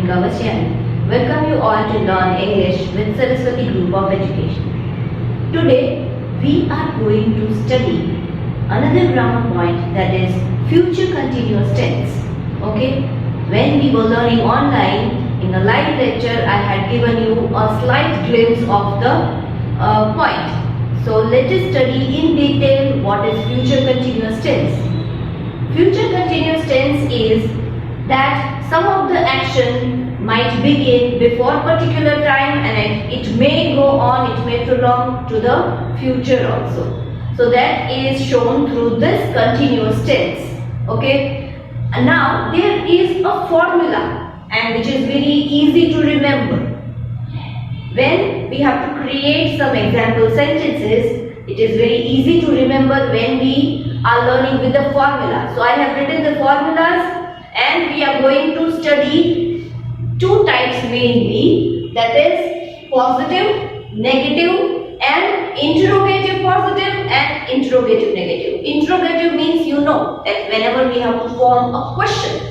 Bhumika Vasyani. Welcome you all to Learn English with Saraswati Group of Education. Today we are going to study another grammar point, that is future continuous tense. Okay, when we were learning online in a live lecture, I had given you a slight glimpse of the point. So let us study in detail what is future continuous tense. Future continuous tense is that some of the action might begin before particular time and it may go on, it may prolong to the future also. So that is shown through this continuous tense. Okay. And now there is a formula and which is very easy to remember. When we have to create some example sentences, it is very easy to remember when we are learning with the formula. So I have written the formulas and we are going to study two types mainly, that is positive, negative and interrogative positive and interrogative negative. Interrogative means you know that whenever we have to form a question,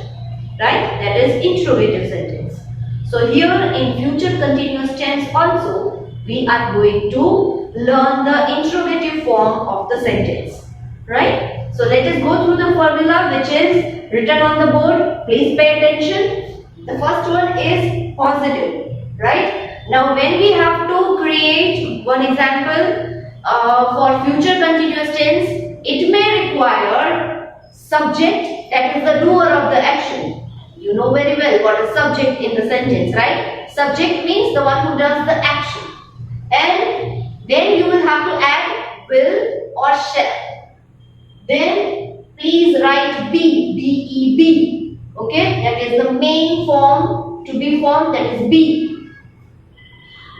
right, that is interrogative sentence. So here in future continuous tense also we are going to learn the interrogative form of the sentence, right? So let us go through the formula which is written on the board. Please pay attention. The first one is positive, right? Now when we have to create one example for future continuous tense, it may require subject, that is the doer of the action. You know very well what is subject in the sentence, right? Subject means the one who does the action. And then you will have to add will or shall. Then please write be, B-E-B. Okay, that is the main form to be formed, that is be.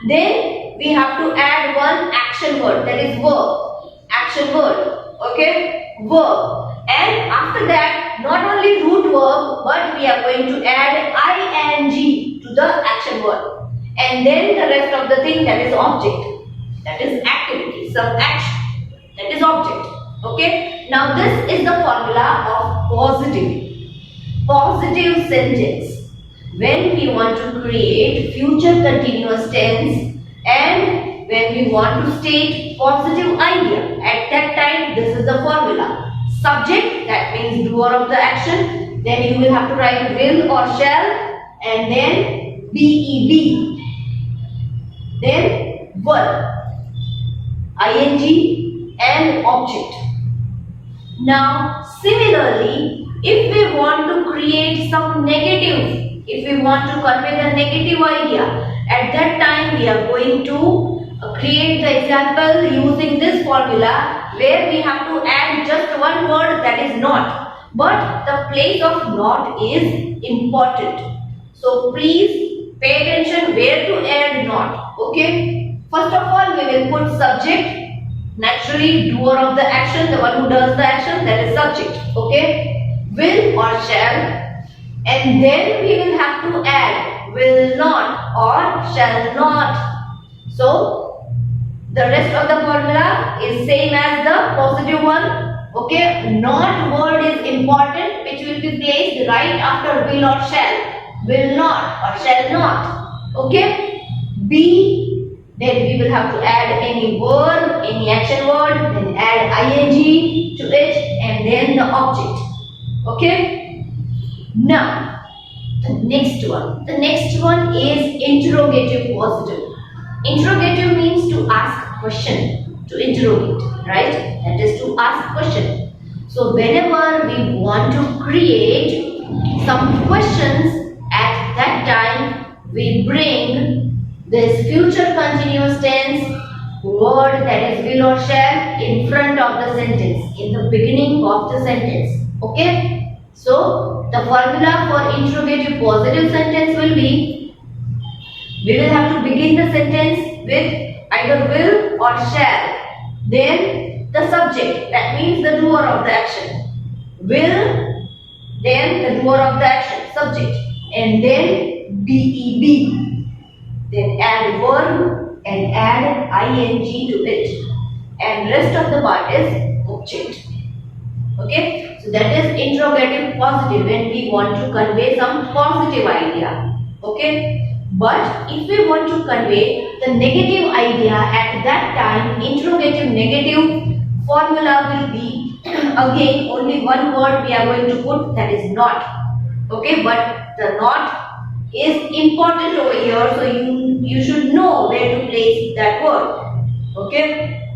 Then we have to add one action word, that is verb. Action word. Okay, verb. And after that, not only root verb, but we are going to add ing to the action word. And then the rest of the thing, that is object. That is activity, some action. That is object. Okay. Now this is the formula of positive sentence. When we want to create future continuous tense and when we want to state positive idea, at that time this is the formula. Subject, that means doer of the action. Then you will have to write will or shall, and then be. Then verb, ing and object. Now similarly, if we want to create some negative, if we want to convey the negative idea, at that time we are going to create the example using this formula where we have to add just one word, that is not. But the place of not is important. So please pay attention where to add not. Okay. First of all, we will put subject. Naturally, doer of the action, the one who does the action, that is subject. Okay. Will or shall. And then we will have to add will not or shall not. So the rest of the formula is same as the positive one. Okay. Not word is important, which will be placed right after will or shall. Will not or shall not. Okay. Be. Then we will have to add any verb, any action word, then add ing to it, and then the object. Okay. Now, the next one. The next one is interrogative positive. Interrogative means to ask question, to interrogate, right? That is to ask question. So whenever we want to create some questions, at that time we bring this future continuous tense word, that is will or shall, in front of the sentence, in the beginning of the sentence. Okay. So the formula for interrogative positive sentence will be, we will have to begin the sentence with either will or shall. Then the subject, that means the doer of the action. Will, then the doer of the action, subject, and then be. Then add verb and add ing to it, and rest of the part is object. Okay, so that is interrogative positive when we want to convey some positive idea. Okay, but if we want to convey the negative idea at that time, interrogative negative formula will be again only one word we are going to put, that is not. Okay, but the not is important over here, so you should know where to place that word. Okay,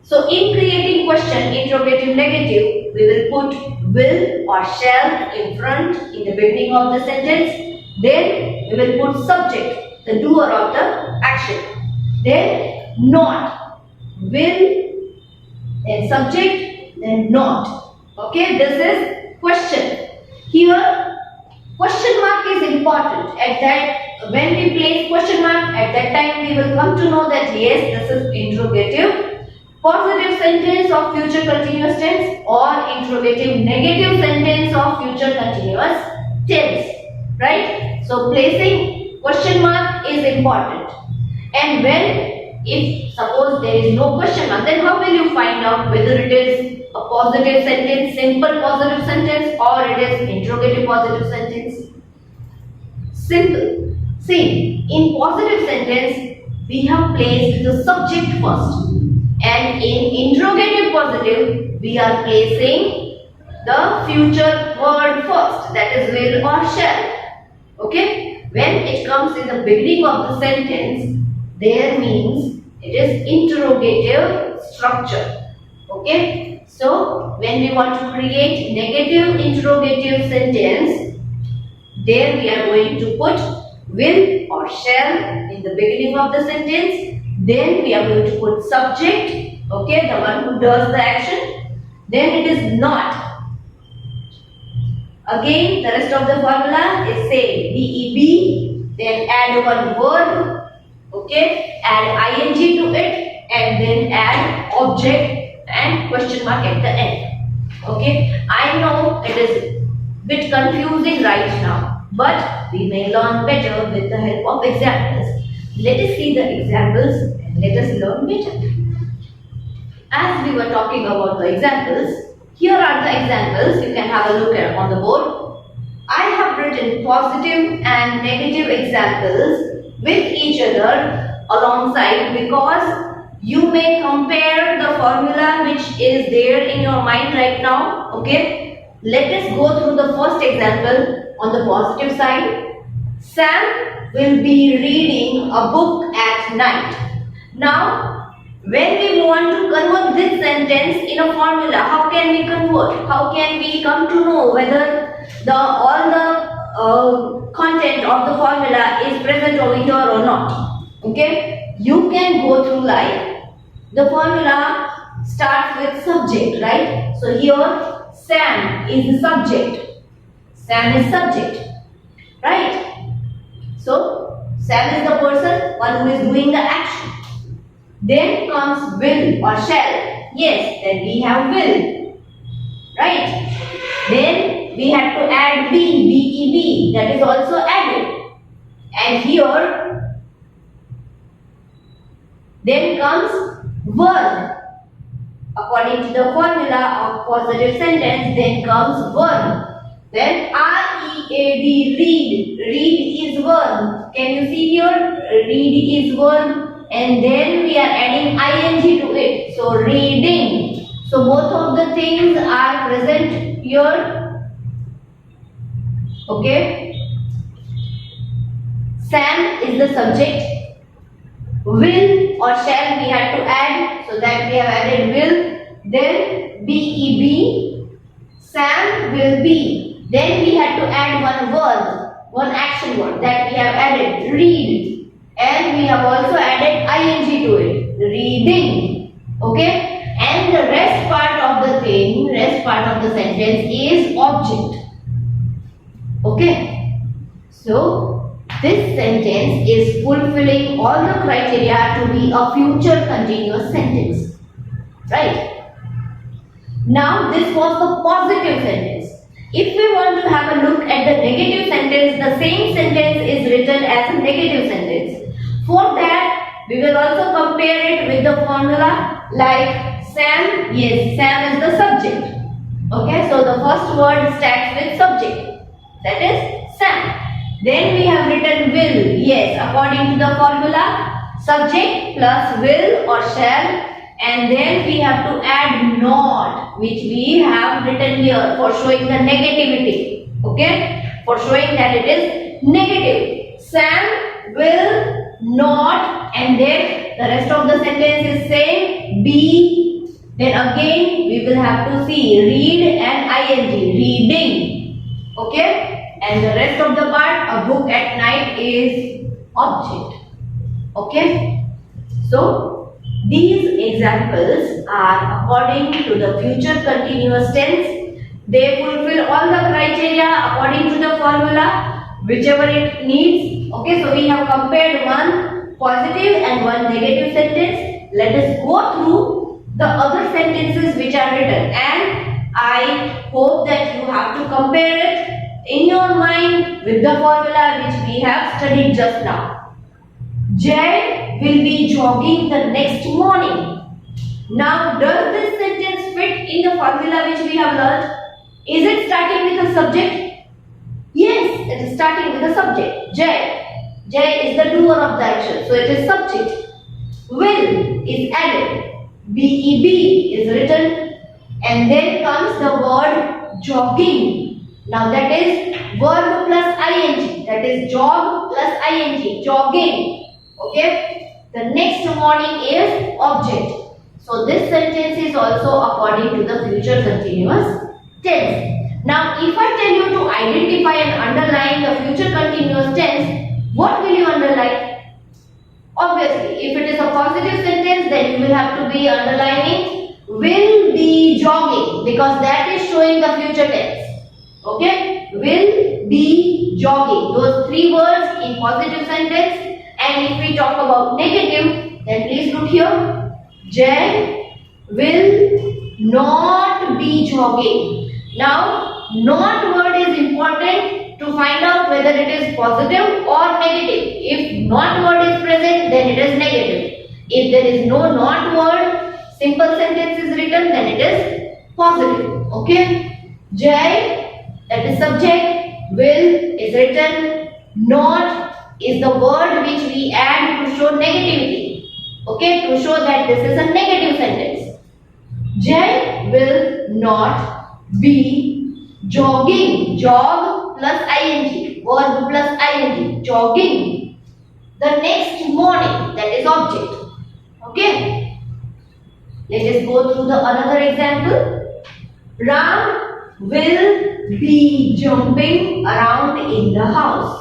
so in creating question interrogative negative, we will put will or shall in front in the beginning of the sentence. Then we will put subject, the doer of the action. Then not, will, then subject, then not. Okay, this is question. Here question mark is important. At that, when we place question mark, at that time we will come to know that yes, this is interrogative positive sentence of future continuous tense or interrogative negative sentence of future continuous tense. Right? So placing question mark is important. And when, if suppose there is no question mark, then how will you find out whether it is a positive sentence, simple positive sentence, or it is interrogative positive sentence? Simple. See, in positive sentence, we have placed the subject first. And in interrogative positive, we are placing the future word first, that is will or shall. Okay? When it comes in the beginning of the sentence, there means it is interrogative structure. Okay? So, when we want to create negative interrogative sentence, there we are going to put will or shall in the beginning of the sentence. Then we are going to put subject, okay, the one who does the action. Then it is not. Again, the rest of the formula is same. VEB, then add one verb, okay, add ing to it, and then add object and question mark at the end. Okay, I know it is bit confusing right now, but we may learn better with the help of examples. Let us see the examples and let us learn better. As we were talking about the examples, here are the examples. You can have a look at on the board. I have written positive and negative examples with each other alongside because you may compare the formula which is there in your mind right now. Okay, let us go through the first example on the positive side. Sam will be reading a book at night. Now, when we want to convert this sentence in a formula, how can we convert? How can we come to know whether all the content of the formula is present over here or not? Okay, you can go through like the formula starts with subject, right? So here Sam is the subject. Sam is subject, right? So Sam is the person, one who is doing the action. Then comes will or shall. Yes, then we have will, right? Then we have to add be, that is also added. And here, then comes verb. According to the formula of positive sentence, then comes verb. Then R-E-A-D, read. Read is verb. Can you see here? Read is verb. And then we are adding ing to it. So reading. So both of the things are present here. Okay. Sam is the subject. Will or shall we have to add. So that we have added will. Then be. Sam will be. Then we had to add one word, one action word that we have added, read. And we have also added ing to it, reading. Okay? And the rest part of the thing, rest part of the sentence is object. Okay? So, this sentence is fulfilling all the criteria to be a future continuous sentence. Right? Now, this was the positive sentence. If we want to have a look at the negative sentence, the same sentence is written as a negative sentence. For that, we will also compare it with the formula like Sam. Yes, Sam is the subject. Okay, so the first word starts with subject. That is Sam. Then we have written will. Yes, according to the formula, subject plus will or shall, and then we have to add not, which we have written here for showing the negativity. Okay, for showing that it is negative. Sam will not, and then the rest of the sentence is same. Be, then again we will have to see read and ing, reading. Okay, and the rest of the part, a book at night, is object. Okay, so these examples are according to the future continuous tense. They fulfill all the criteria according to the formula, whichever it needs. Okay, so we have compared one positive and one negative sentence. Let us go through the other sentences which are written, and I hope that you have to compare it in your mind with the formula which we have studied just now. Jay will be jogging the next morning. Now, does this sentence fit in the formula which we have learned? Is it starting with a subject? Yes, it is starting with a subject. Jay. Jay is the doer of the action, so it is subject. Will is added. BEB is written, and then comes the word jogging. Now that is verb plus ing. That is jog plus ing. Jogging. Okay. The next morning is object. So this sentence is also according to the future continuous tense. Now if I tell you to identify and underline the future continuous tense, what will you underline? Obviously, if it is a positive sentence, then you will have to be underlining will be jogging, because that is showing the future tense. Okay, will be jogging. Those three words in positive sentence. And if we talk about negative, then please look here. Jay will not be jogging. Now, not word is important to find out whether it is positive or negative. If not word is present, then it is negative. If there is no not word, simple sentence is written, then it is positive. Okay. Jay, that is subject, will is written, not is the word which we add to show negativity. Okay, to show that this is a negative sentence. Jay will not be jogging. Jog plus ing. Verb plus ing. Jogging. The next morning. That is object. Okay. Let us go through the another example. Ram will be jumping around in the house.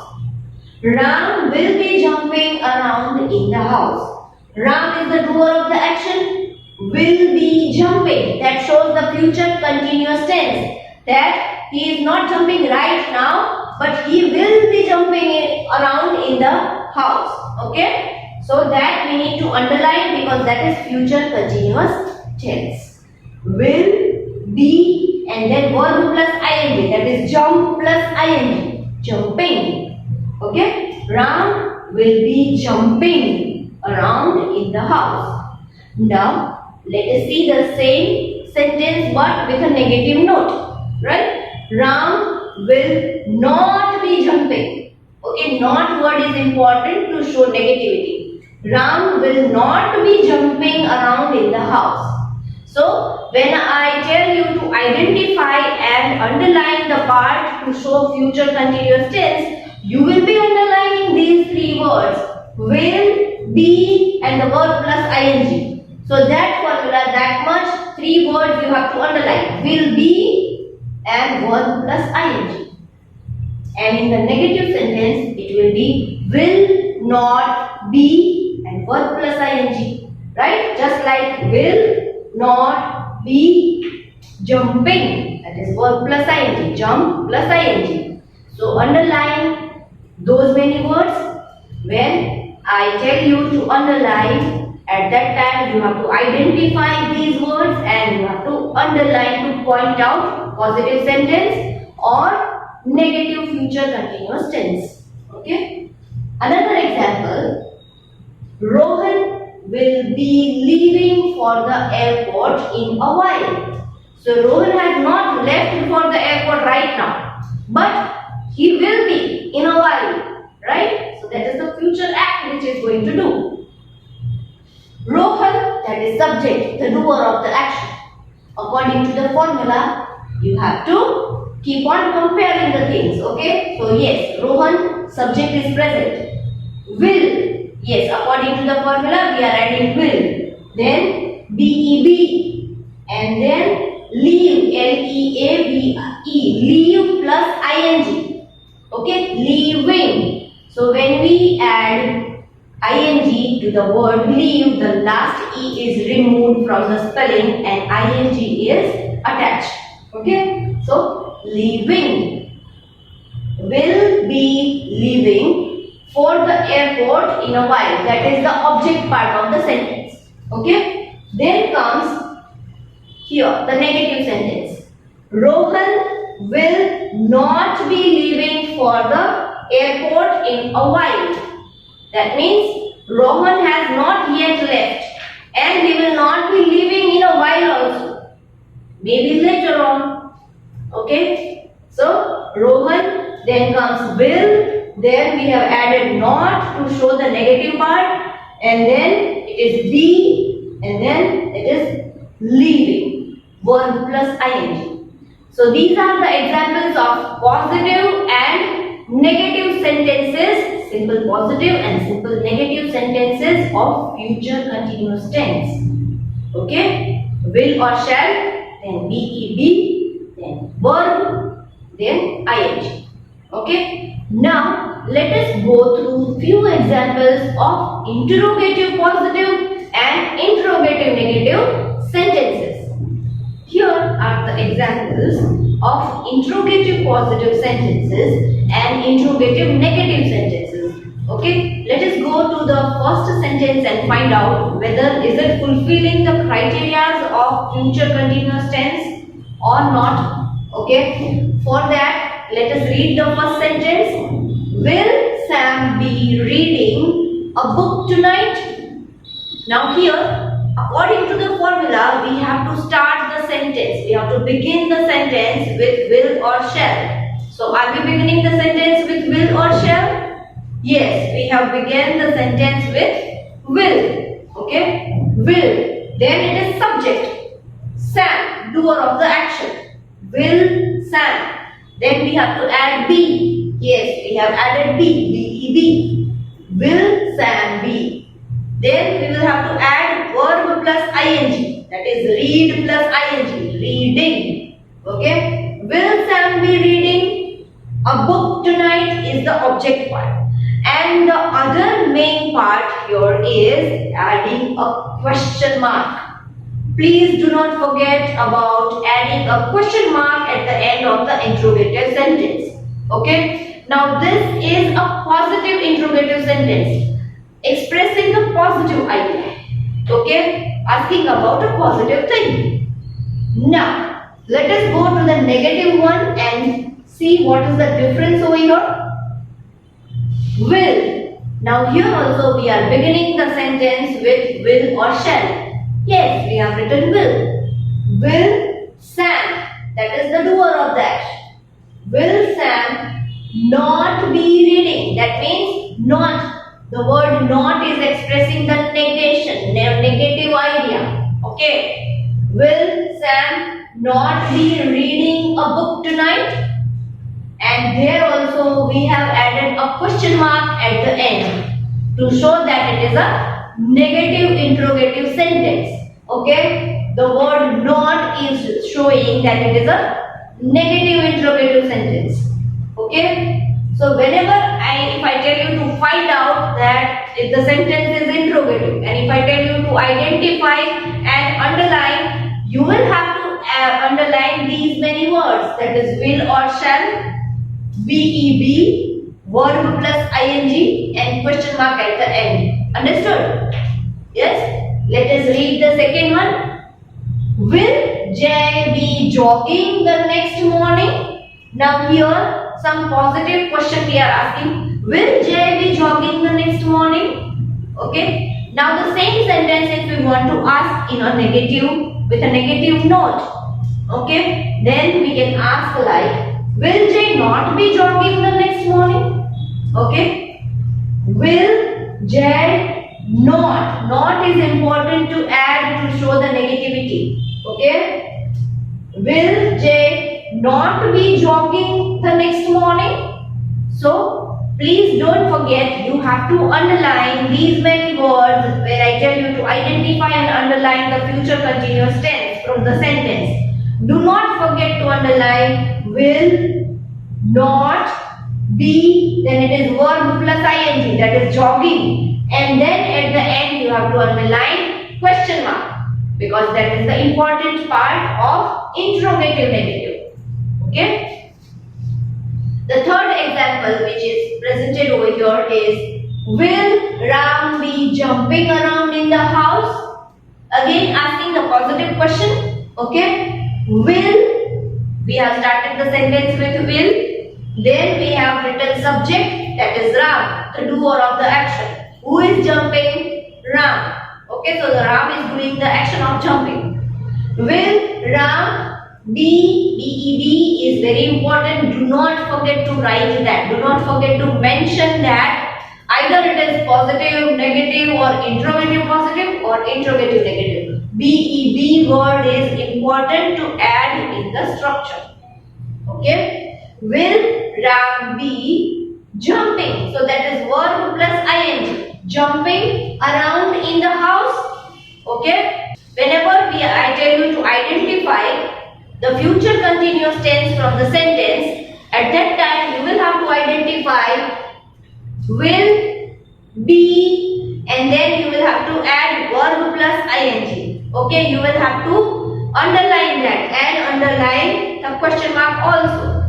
Ram will be jumping around in the house. Ram is the doer of the action. Will be jumping. That shows the future continuous tense. That he is not jumping right now, but he will be jumping around in the house. Okay. So that we need to underline, because that is future continuous tense. Will be, and then verb plus ing. That is jump plus ing. Jumping. Okay, Ram will be jumping around in the house. Now, let us see the same sentence but with a negative note. Right? Ram will not be jumping. Okay, not word is important to show negativity. Ram will not be jumping around in the house. So, when I tell you to identify and underline the part to show future continuous tense, you will be underlining these three words, will, be, and the verb plus ing. So that formula, that much, three words you have to underline, will be and verb plus ing. And in the negative sentence, it will be will not be and verb plus ing. Right? Just like will not be jumping, that is verb plus ing, jump plus ing. So underline those many words. When I tell you to underline, at that time you have to identify these words and you have to underline to point out positive sentence or negative future continuous tense. Okay. Another example, Rohan will be leaving for the airport in a while. So Rohan has not left for the airport right now, but he will be. leave in a while, right? So that is the future act which is going to do. Rohan, that is subject, the doer of the action. According to the formula, you have to keep on comparing the things, okay? So yes, Rohan, subject is present. Will, yes, according to the formula, we are adding will. Then B-E-B, and then leave, L-E-A-V-E, leave plus ing, okay? Leaving. So when we add ing to the word leave, the last e is removed from the spelling and ing is attached. Okay, so leaving, will be leaving for the airport in a while. That is the object part of the sentence. Okay, then comes here the negative sentence. Rohan will not be leaving for the airport in a while. That means Rohan has not yet left and he will not be leaving in a while also. Maybe later on. Okay. So Rohan, then comes will, then we have added not to show the negative part, and then it is be, and then it is leaving, verb plus ing. So these are the examples of positive and negative sentences, simple positive and simple negative sentences of future continuous tense. Okay, will or shall, then be, then verb, then ing. Okay, now let us go through few examples of interrogative positive and interrogative negative sentences. Here are the examples of interrogative positive sentences and interrogative negative sentences. Okay, let us go to the first sentence and find out whether is it fulfilling the criteria of future continuous tense or not. Okay, for that let us read the first sentence. Will Sam be reading a book tonight? Now here, according to the formula, we have to start the sentence. We have to begin the sentence with will or shall. So are we beginning the sentence with will or shall? Yes, we have begun the sentence with will. Okay, will. Then it is subject. Sam, doer of the action. Will Sam. Then we have to add be. Yes, we have added be. B-E-B. Will Sam be. Then we will have to add verb plus ing. That is read plus ing. Reading. Okay. Will Sam be reading a book tonight is the object part. And the other main part here is adding a question mark. Please do not forget about adding a question mark at the end of the interrogative sentence. Okay. Now this is a positive interrogative sentence, expressing the positive idea. Okay. Asking about a positive thing. Now let us go to the negative one and see what is the difference over here. Will. Now here also we are beginning the sentence with will or shall. Yes, we have written will. Will Sam, that is the doer of the action. Will Sam not be reading? That means not. The word not is expressing the negation, negative idea. Okay. Will Sam not be reading a book tonight? And here also we have added a question mark at the end to show that it is a negative interrogative sentence. Okay, the word not is showing that it is a negative interrogative sentence. Okay, so whenever if I tell you to find out that if the sentence is interrogative, and if I tell you to identify and underline, you will have to underline these many words, that is will or shall, VEB, verb plus ing, and question mark at the end. Understood? Yes? Let us read the second one. Will Jay be jogging the next morning? Now here some positive question we are asking. Will Jay be jogging the next morning? Okay. Now the same sentence if we want to ask in a negative, with a negative note. Okay. Then we can ask like, will Jay not be jogging the next morning? Okay. Will Jed not? Not is important to add to show the negativity. Okay. Will Jed not be jogging the next morning? So please don't forget, you have to underline these many words where I tell you to identify and underline the future continuous tense from the sentence. Do not forget to underline will not be, then it is verb plus ing, that is jogging, and then at the end you have to underline question mark because that is the important part of interrogative negative. Okay. The third example which is presented over here is, will Ram be jumping around in the house? Again asking the positive question. Okay. Will, we have started the sentence with will. Then we have written subject, that is Ram, the doer of the action. Who is jumping? Ram. Okay, so the Ram is doing the action of jumping. Will Ram be is very important. Do not forget to write that. Do not forget to mention that either it is positive, negative, or interrogative positive or interrogative negative. Be word is important to add in the structure. Okay. Will Ram be jumping? So that is verb plus ing. Jumping around in the house. Okay. Whenever I tell you to identify the future continuous tense from the sentence, at that time you will have to identify will, be, and then you will have to add verb plus ing. Okay, you will have to underline that and underline the question mark also.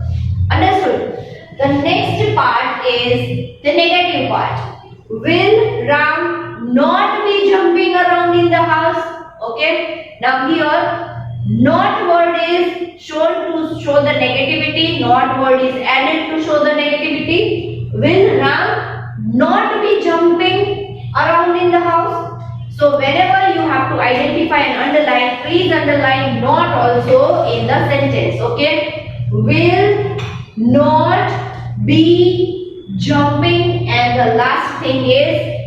Understood? The next part is the negative part. Will Ram not be jumping around in the house? Okay, now here not word is shown to show the negativity, not word is added to show the negativity. Will Ram not be jumping around in the house? So whenever you have to identify and underline, please underline not also in the sentence. Okay, will not be jumping, and the last thing is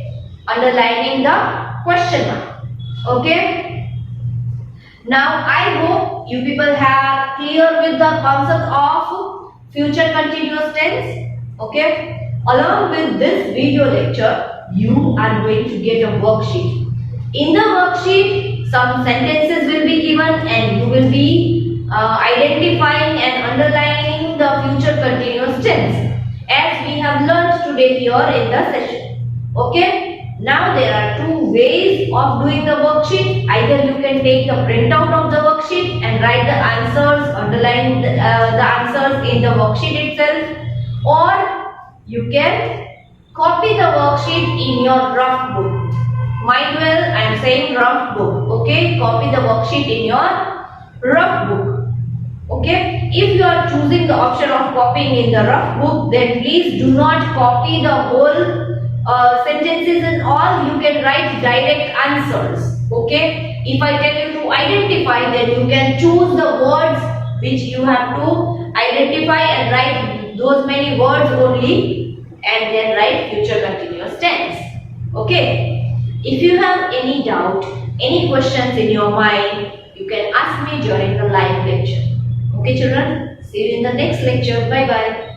underlining the question mark. Okay. Now I hope you people have clear with the concept of future continuous tense. Okay. Along with this video lecture, you are going to get a worksheet. In the worksheet, some sentences will be given and you will be identifying and underlining the future continuous tense as we have learned today here in the session. Okay. Now there are two ways of doing the worksheet. Either you can take the printout of the worksheet and write the answers, underline the answers in the worksheet itself, or you can copy the worksheet in your rough book. Mind well, I am saying rough book. Okay, copy the worksheet in your rough book. Okay, if you are choosing the option of copying in the rough book, then please do not copy the whole sentences and all. You can write direct answers. Okay, if I tell you to identify, then you can choose the words which you have to identify and write those many words only, and then write future continuous tense. Okay, if you have any doubt, any questions in your mind, you can ask me during the live lecture. Okay children, see you in the next lecture. Bye bye.